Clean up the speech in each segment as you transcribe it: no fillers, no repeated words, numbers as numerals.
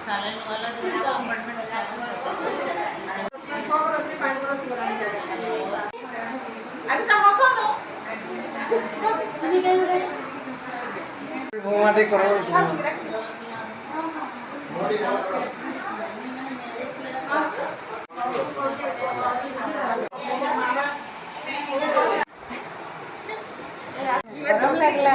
सालन वाला जो है अपार्टमेंट उसमें 6 बरस में 5 बरस बनाने जाएगा अभी सब हंसो दो जो सुनी कहीं हो रहा है वो माते करो गरम लागला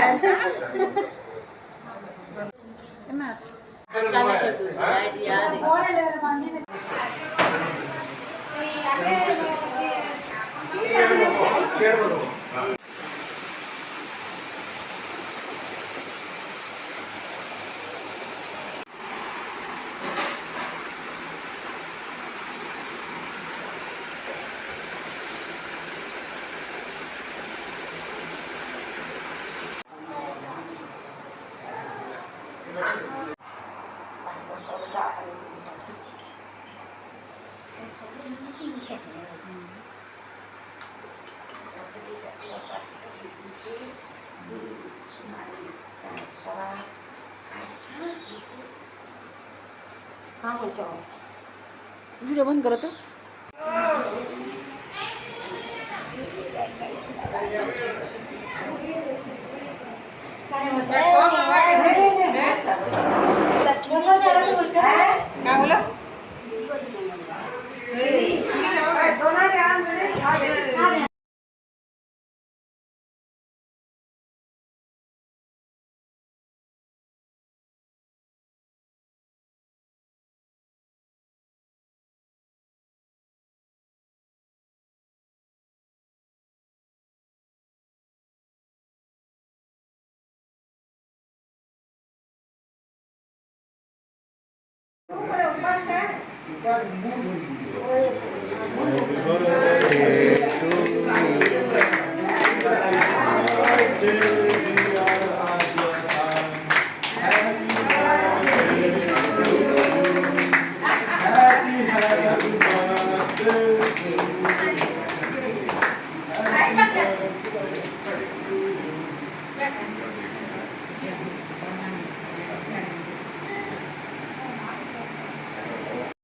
हाँ बोलते हो वीडियो बंद करो तो क्या बोला ऊपर से